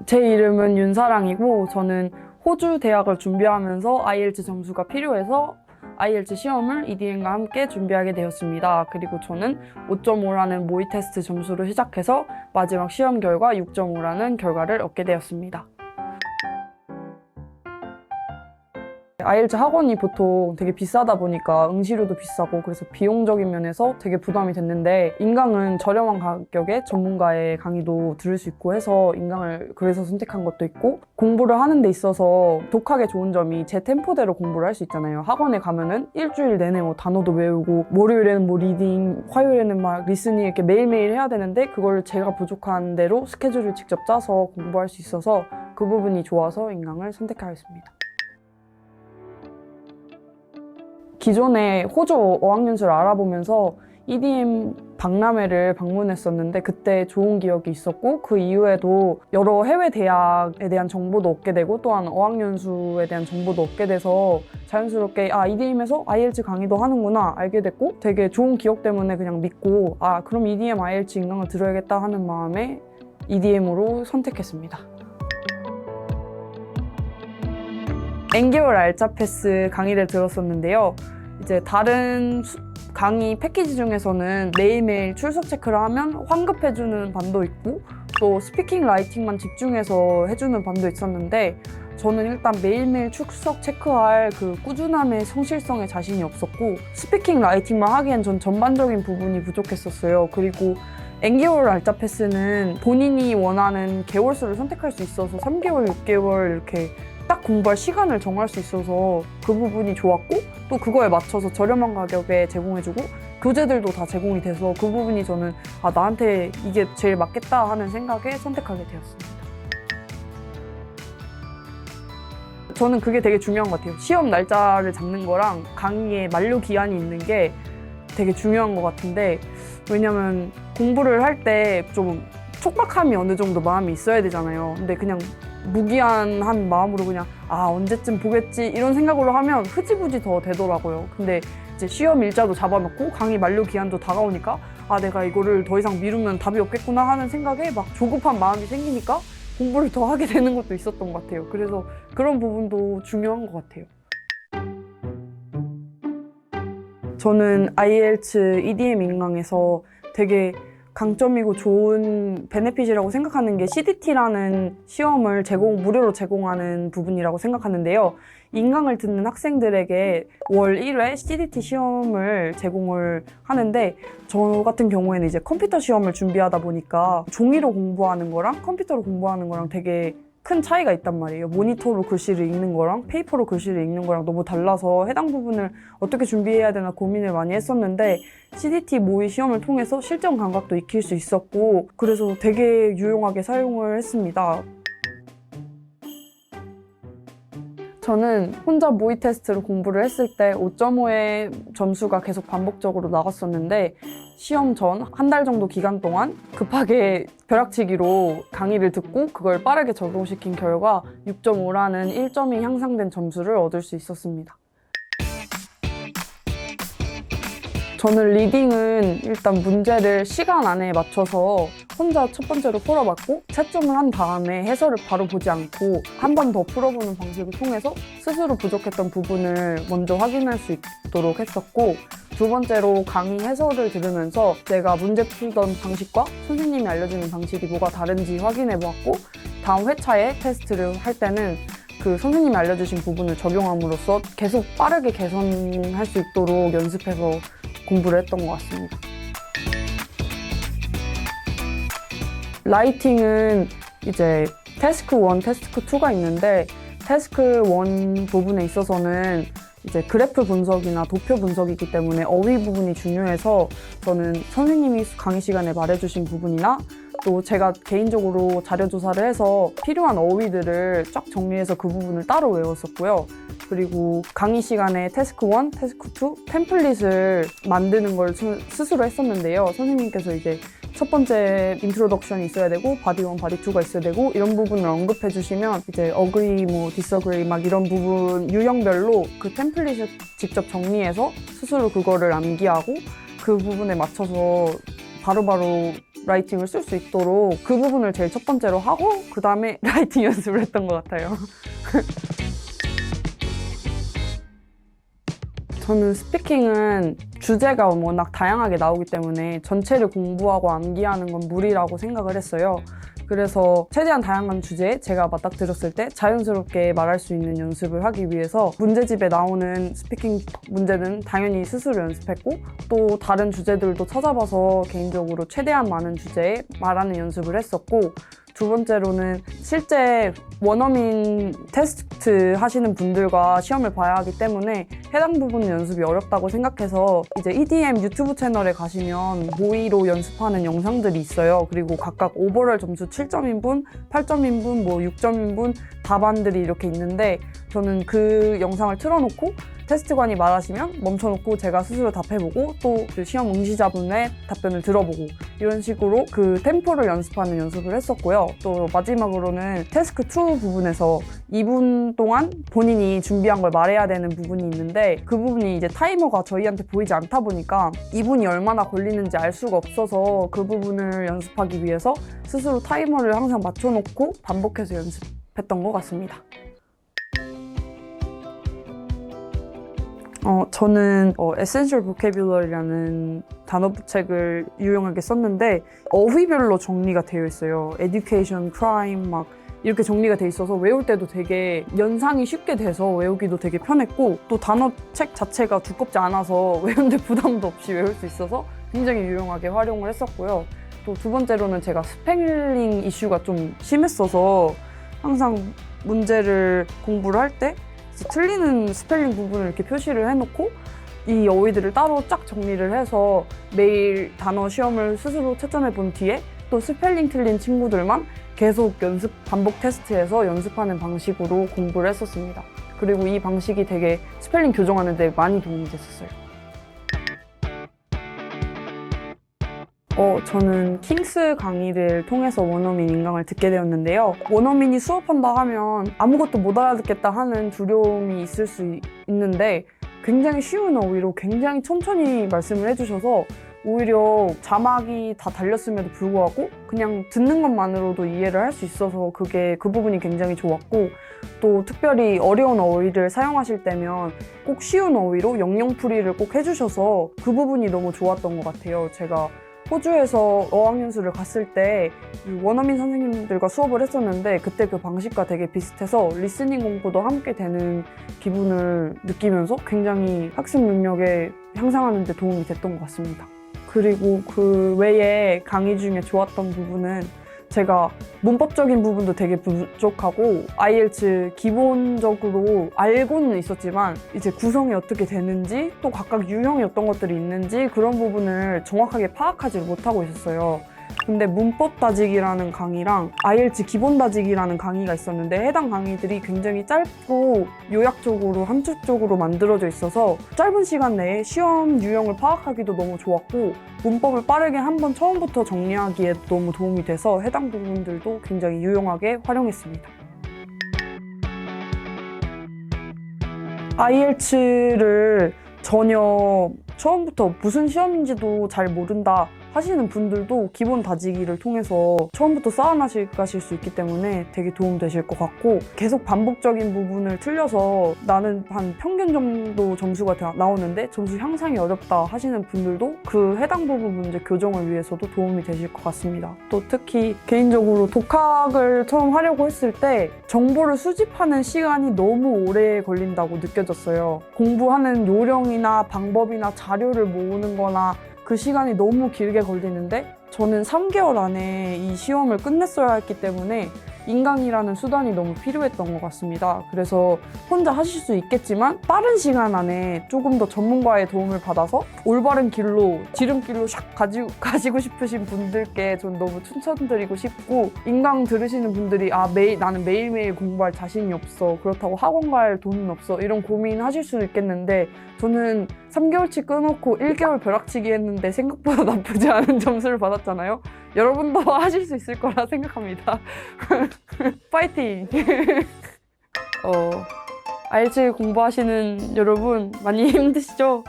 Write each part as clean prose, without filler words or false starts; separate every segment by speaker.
Speaker 1: 제 이름은 윤사랑이고 저는 호주 대학을 준비하면서 IELTS 점수가 필요해서 IELTS 시험을 EDM과 함께 준비하게 되었습니다. 그리고 저는 5.5라는 모의 테스트 점수로 시작해서 마지막 시험 결과 6.5라는 결과를 얻게 되었습니다. IELTS 학원이 보통 되게 비싸다 보니까 응시료도 비싸고 그래서 비용적인 면에서 되게 부담이 됐는데 인강은 저렴한 가격에 전문가의 강의도 들을 수 있고 해서 인강을 그래서 선택한 것도 있고, 공부를 하는 데 있어서 독학에 좋은 점이 제 템포대로 공부를 할 수 있잖아요. 학원에 가면은 일주일 내내 뭐 단어도 외우고 월요일에는 뭐 리딩, 화요일에는 막 리스닝 이렇게 매일매일 해야 되는데 그걸 제가 부족한 대로 스케줄을 직접 짜서 공부할 수 있어서 그 부분이 좋아서 인강을 선택하였습니다. 기존에 호주 어학연수를 알아보면서 EDM 박람회를 방문했었는데 그때 좋은 기억이 있었고, 그 이후에도 여러 해외 대학에 대한 정보도 얻게 되고 또한 어학연수에 대한 정보도 얻게 돼서 자연스럽게 EDM에서 IELTS 강의도 하는구나 알게 됐고, 되게 좋은 기억 때문에 그냥 믿고 그럼 EDM IELTS 인강을 들어야겠다 하는 마음에 EDM으로 선택했습니다. N개월 알짜 패스 강의를 들었었는데요. 이제 다른 강의 패키지 중에서는 매일매일 출석 체크를 하면 환급해주는 반도 있고 또 스피킹 라이팅만 집중해서 해주는 반도 있었는데, 저는 일단 매일매일 출석 체크할 그 꾸준함의 성실성에 자신이 없었고 스피킹 라이팅만 하기엔 전 전반적인 부분이 부족했었어요. 그리고 N개월 알짜 패스는 본인이 원하는 개월수를 선택할 수 있어서 3개월, 6개월 이렇게 딱 공부할 시간을 정할 수 있어서 그 부분이 좋았고, 또 그거에 맞춰서 저렴한 가격에 제공해주고 교재들도 다 제공이 돼서 그 부분이 저는 나한테 이게 제일 맞겠다 하는 생각에 선택하게 되었습니다. 저는 그게 되게 중요한 것 같아요. 시험 날짜를 잡는 거랑 강의에 만료 기한이 있는 게 되게 중요한 것 같은데, 왜냐면 공부를 할 때 좀 촉박함이 어느 정도 마음이 있어야 되잖아요. 근데 그냥 무기한한 마음으로 그냥 언제쯤 보겠지 이런 생각으로 하면 흐지부지 더 되더라고요. 근데 이제 시험 일자도 잡아놓고 강의 만료 기한도 다가오니까 내가 이거를 더 이상 미루면 답이 없겠구나 하는 생각에 막 조급한 마음이 생기니까 공부를 더 하게 되는 것도 있었던 것 같아요. 그래서 그런 부분도 중요한 것 같아요. 저는 IELTS EDM 인강에서 되게 강점이고 좋은 베네핏이라고 생각하는 게 CDT라는 시험을 무료로 제공하는 부분이라고 생각하는데요. 인강을 듣는 학생들에게 월 1회 CDT 시험을 제공을 하는데, 저 같은 경우에는 이제 컴퓨터 시험을 준비하다 보니까 종이로 공부하는 거랑 컴퓨터로 공부하는 거랑 되게 큰 차이가 있단 말이에요. 모니터로 글씨를 읽는 거랑 페이퍼로 글씨를 읽는 거랑 너무 달라서 해당 부분을 어떻게 준비해야 되나 고민을 많이 했었는데, CDT 모의 시험을 통해서 실전 감각도 익힐 수 있었고 그래서 되게 유용하게 사용을 했습니다. 저는 혼자 모의 테스트로 공부를 했을 때 5.5의 점수가 계속 반복적으로 나갔었는데, 시험 전 한 달 정도 기간 동안 급하게 벼락치기로 강의를 듣고 그걸 빠르게 적용시킨 결과 6.5라는 1점이 향상된 점수를 얻을 수 있었습니다. 저는 리딩은 일단 문제를 시간 안에 맞춰서 혼자 첫 번째로 풀어봤고 채점을 한 다음에 해설을 바로 보지 않고 한 번 더 풀어보는 방식을 통해서 스스로 부족했던 부분을 먼저 확인할 수 있도록 했었고, 두 번째로 강의 해설을 들으면서 내가 문제 풀던 방식과 선생님이 알려주는 방식이 뭐가 다른지 확인해보았고, 다음 회차에 테스트를 할 때는 그 선생님이 알려주신 부분을 적용함으로써 계속 빠르게 개선할 수 있도록 연습해서 공부를 했던 것 같습니다. 라이팅은 이제 태스크 1, 태스크 2가 있는데, 태스크 1 부분에 있어서는 이제 그래프 분석이나 도표 분석이기 때문에 어휘 부분이 중요해서 저는 선생님이 강의 시간에 말해주신 부분이나 또 제가 개인적으로 자료 조사를 해서 필요한 어휘들을 쫙 정리해서 그 부분을 따로 외웠었고요. 그리고 강의 시간에 태스크 1, 태스크 2 템플릿을 만드는 걸 스스로 했었는데요. 선생님께서 이제 첫 번째 인트로덕션이 있어야 되고 바디 1, 바디 2가 있어야 되고 이런 부분을 언급해 주시면 이제 agree, disagree 막 이런 부분 유형별로 그 템플릿을 직접 정리해서 스스로 그거를 암기하고 그 부분에 맞춰서 바로바로 라이팅을 쓸 수 있도록 그 부분을 제일 첫 번째로 하고 그 다음에 라이팅 연습을 했던 것 같아요. 저는 스피킹은 주제가 워낙 다양하게 나오기 때문에 전체를 공부하고 암기하는 건 무리라고 생각을 했어요. 그래서 최대한 다양한 주제에 제가 맞닥뜨렸을 때 자연스럽게 말할 수 있는 연습을 하기 위해서 문제집에 나오는 스피킹 문제는 당연히 스스로 연습했고 또 다른 주제들도 찾아봐서 개인적으로 최대한 많은 주제에 말하는 연습을 했었고 두 번째로는 실제 원어민 테스트 하시는 분들과 시험을 봐야 하기 때문에 해당 부분 연습이 어렵다고 생각해서 이제 EDM 유튜브 채널에 가시면 모의로 연습하는 영상들이 있어요. 그리고 각각 오버롤 점수 7점인분, 8점인분, 6점인분 답안들이 이렇게 있는데 저는 그 영상을 틀어놓고 테스트관이 말하시면 멈춰놓고 제가 스스로 답해보고 또 그 시험 응시자분의 답변을 들어보고 이런 식으로 그 템포를 연습하는 연습을 했었고요. 또 마지막으로는 태스크 2 부분에서 2분 동안 본인이 준비한 걸 말해야 되는 부분이 있는데 그 부분이 이제 타이머가 저희한테 보이지 않다 보니까 2분이 얼마나 걸리는지 알 수가 없어서 그 부분을 연습하기 위해서 스스로 타이머를 항상 맞춰놓고 반복해서 연습했던 것 같습니다. 저는 Essential Vocabulary라는 단어부책을 유용하게 썼는데 어휘별로 정리가 되어 있어요. Education, Crime 막 이렇게 정리가 돼 있어서 외울 때도 되게 연상이 쉽게 돼서 외우기도 되게 편했고 또 단어책 자체가 두껍지 않아서 외우는데 부담도 없이 외울 수 있어서 굉장히 유용하게 활용을 했었고요. 또 두 번째로는 제가 스펠링 이슈가 좀 심했어서 항상 문제를 공부를 할 때 틀리는 스펠링 부분을 이렇게 표시를 해놓고 이 어휘들을 따로 쫙 정리를 해서 매일 단어 시험을 스스로 채점해 본 뒤에 또 스펠링 틀린 친구들만 계속 반복 테스트해서 연습하는 방식으로 공부를 했었습니다. 그리고 이 방식이 되게 스펠링 교정하는 데 많이 도움이 됐었어요. 저는 킹스 강의를 통해서 원어민 인강을 듣게 되었는데요. 원어민이 수업한다 하면 아무것도 못 알아듣겠다 하는 두려움이 있을 수 있는데 굉장히 쉬운 어휘로 굉장히 천천히 말씀을 해주셔서 오히려 자막이 다 달렸음에도 불구하고 그냥 듣는 것만으로도 이해를 할 수 있어서 그 부분이 굉장히 좋았고 또 특별히 어려운 어휘를 사용하실 때면 꼭 쉬운 어휘로 영영풀이를 꼭 해주셔서 그 부분이 너무 좋았던 것 같아요. 제가 호주에서 어학연수를 갔을 때 원어민 선생님들과 수업을 했었는데 그때 그 방식과 되게 비슷해서 리스닝 공부도 함께 되는 기분을 느끼면서 굉장히 학습 능력에 향상하는 데 도움이 됐던 것 같습니다. 그리고 그 외에 강의 중에 좋았던 부분은 제가 문법적인 부분도 되게 부족하고 IELTS 기본적으로 알고는 있었지만 이제 구성이 어떻게 되는지 또 각각 유형이 어떤 것들이 있는지 그런 부분을 정확하게 파악하지 못하고 있었어요. 근데 문법 다지기라는 강의랑 IELTS 기본 다지기라는 강의가 있었는데 해당 강의들이 굉장히 짧고 요약적으로 함축적으로 만들어져 있어서 짧은 시간 내에 시험 유형을 파악하기도 너무 좋았고 문법을 빠르게 한번 처음부터 정리하기에 너무 도움이 돼서 해당 부분들도 굉장히 유용하게 활용했습니다. IELTS를 전혀 처음부터 무슨 시험인지도 잘 모른다 하시는 분들도 기본 다지기를 통해서 처음부터 쌓아나가실 수 있기 때문에 되게 도움되실 것 같고 계속 반복적인 부분을 틀려서 나는 한 평균 정도 점수가 나오는데 점수 향상이 어렵다 하시는 분들도 그 해당 부분 문제 교정을 위해서도 도움이 되실 것 같습니다. 또 특히 개인적으로 독학을 처음 하려고 했을 때 정보를 수집하는 시간이 너무 오래 걸린다고 느껴졌어요. 공부하는 요령이나 방법이나 자료를 모으는 거나 그 시간이 너무 길게 걸리는데 저는 3개월 안에 이 시험을 끝냈어야 했기 때문에 인강이라는 수단이 너무 필요했던 것 같습니다. 그래서 혼자 하실 수 있겠지만 빠른 시간 안에 조금 더 전문가의 도움을 받아서 올바른 길로 지름길로 샥 가시고 싶으신 분들께 전 너무 추천드리고 싶고 인강 들으시는 분들이 나는 매일매일 공부할 자신이 없어 그렇다고 학원 갈 돈은 없어 이런 고민하실 수 있겠는데 저는 3개월치 끊고 1개월 벼락치기 했는데 생각보다 나쁘지 않은 점수를 받았잖아요. 여러분도 하실 수 있을 거라 생각합니다. 파이팅! IELTS 공부하시는 여러분 많이 힘드시죠?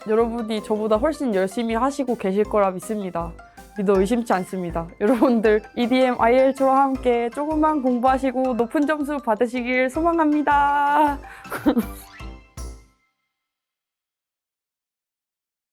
Speaker 1: 여러분이 저보다 훨씬 열심히 하시고 계실 거라 믿습니다. 믿어 의심치 않습니다. 여러분들 EDM IELTS와 함께 조금만 공부하시고 높은 점수 받으시길 소망합니다.